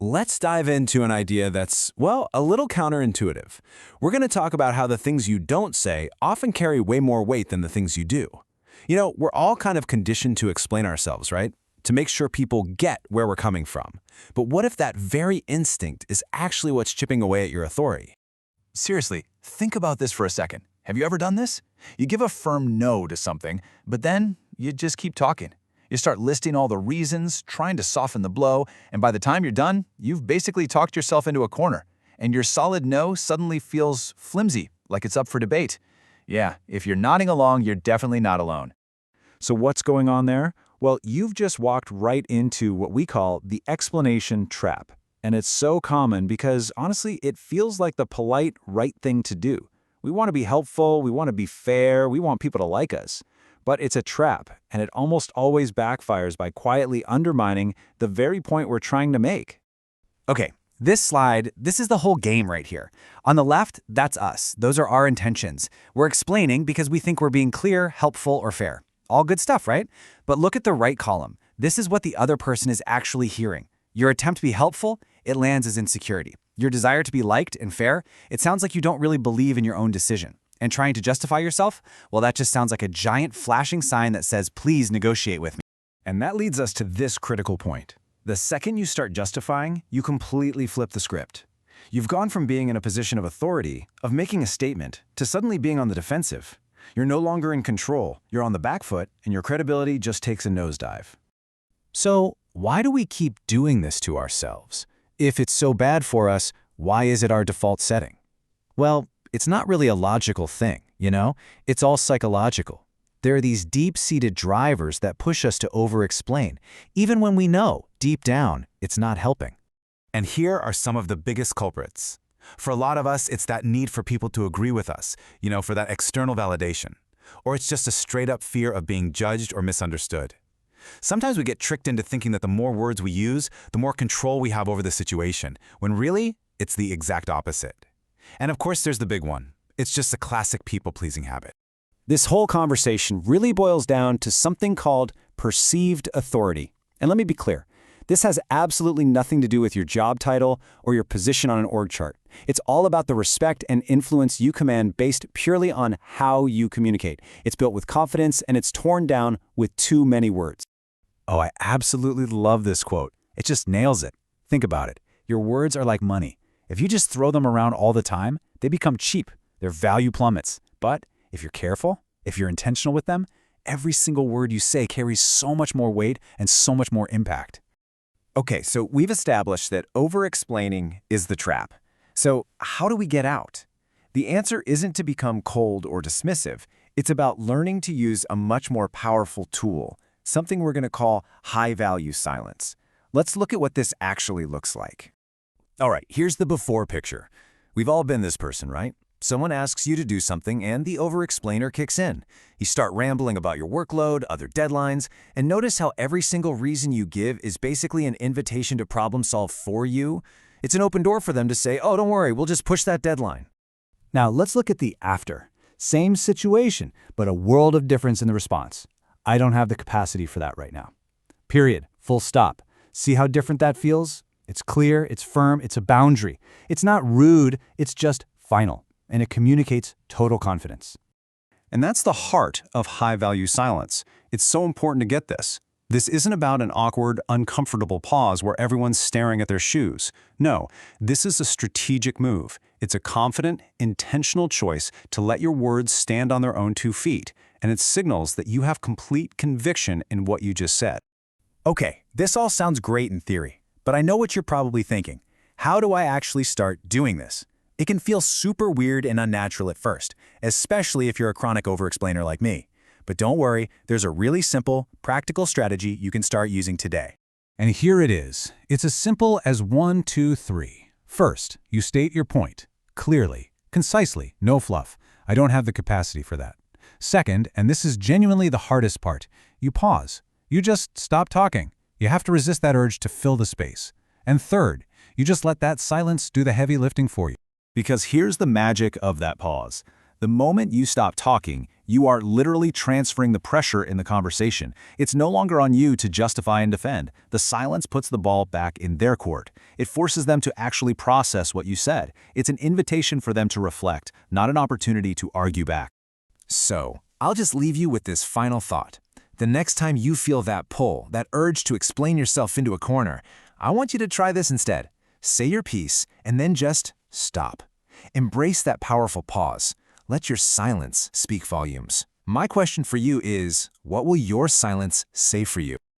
let's dive into an idea that's, well, a little counterintuitive. We're going to talk about how the things you don't say often carry way more weight than the things you do. We're all kind of conditioned to explain ourselves, right? To make sure people get where we're coming from. But what if that very instinct is actually what's chipping away at your authority? Seriously, think about this for a second. Have you ever done this? You give a firm no to something, but then you just keep talking. You start listing all the reasons, trying to soften the blow, and by the time you're done, you've basically talked yourself into a corner, and your solid no suddenly feels flimsy, like it's up for debate. Yeah, if you're nodding along, you're definitely not alone. So what's going on there? Well, you've just walked right into what we call the explanation trap. And it's so common because, honestly, it feels like the polite, right thing to do. We want to be helpful, we want to be fair, we want people to like us. But it's a trap, and it almost always backfires by quietly undermining the very point we're trying to make. Okay, this slide, this is the whole game right here. On the left, that's us. Those are our intentions. We're explaining because we think we're being clear, helpful, or fair. All good stuff, right? But look at the right column. This is what the other person is actually hearing. Your attempt to be helpful, it lands as insecurity. Your desire to be liked and fair, it sounds like you don't really believe in your own decision. And trying to justify yourself, well, that just sounds like a giant flashing sign that says, please negotiate with me. And that leads us to this critical point. The second you start justifying, you completely flip the script. You've gone from being in a position of authority, of making a statement, to suddenly being on the defensive. You're no longer in control, you're on the back foot, and your credibility just takes a nosedive. So, why do we keep doing this to ourselves? If it's so bad for us, why is it our default setting? Well, it's not really a logical thing, It's all psychological. There are these deep-seated drivers that push us to over-explain, even when we know, deep down, it's not helping. And here are some of the biggest culprits. For a lot of us, it's that need for people to agree with us, for that external validation. Or it's just a straight-up fear of being judged or misunderstood. Sometimes we get tricked into thinking that the more words we use, the more control we have over the situation, when really, it's the exact opposite. And of course, there's the big one. It's just a classic people-pleasing habit. This whole conversation really boils down to something called perceived authority. And let me be clear, this has absolutely nothing to do with your job title or your position on an org chart. It's all about the respect and influence you command based purely on how you communicate. It's built with confidence and it's torn down with too many words. Oh, I absolutely love this quote. It just nails it. Think about it. Your words are like money. If you just throw them around all the time, they become cheap. Their value plummets. But if you're careful, if you're intentional with them, every single word you say carries so much more weight and so much more impact. Okay, so we've established that over-explaining is the trap. So how do we get out? The answer isn't to become cold or dismissive. It's about learning to use a much more powerful tool, something we're going to call high-value silence. Let's look at what this actually looks like. All right, here's the before picture. We've all been this person, right? Someone asks you to do something and the over-explainer kicks in. You start rambling about your workload, other deadlines, and notice how every single reason you give is basically an invitation to problem solve for you. It's an open door for them to say, oh, don't worry, we'll just push that deadline. Now let's look at the after. Same situation, but a world of difference in the response. I don't have the capacity for that right now. Period. Full stop. See how different that feels? It's clear, it's firm, it's a boundary. It's not rude, it's just final. And it communicates total confidence. And that's the heart of high-value silence. It's so important to get this. This isn't about an awkward, uncomfortable pause where everyone's staring at their shoes. No, this is a strategic move. It's a confident, intentional choice to let your words stand on their own 2 feet, and it signals that you have complete conviction in what you just said. Okay, this all sounds great in theory, but I know what you're probably thinking. How do I actually start doing this? It can feel super weird and unnatural at first, especially if you're a chronic over-explainer like me. But don't worry, there's a really simple, practical strategy you can start using today. And here it is. It's as simple as 1, 2, 3. First, you state your point. Clearly, concisely, no fluff. I don't have the capacity for that. Second, and this is genuinely the hardest part, you pause. You just stop talking. You have to resist that urge to fill the space. And third, you just let that silence do the heavy lifting for you. Because here's the magic of that pause. The moment you stop talking, you are literally transferring the pressure in the conversation. It's no longer on you to justify and defend. The silence puts the ball back in their court. It forces them to actually process what you said. It's an invitation for them to reflect, not an opportunity to argue back. So, I'll just leave you with this final thought. The next time you feel that pull, that urge to explain yourself into a corner, I want you to try this instead. Say your piece, and then just stop. Embrace that powerful pause. Let your silence speak volumes. My question for you is, what will your silence say for you?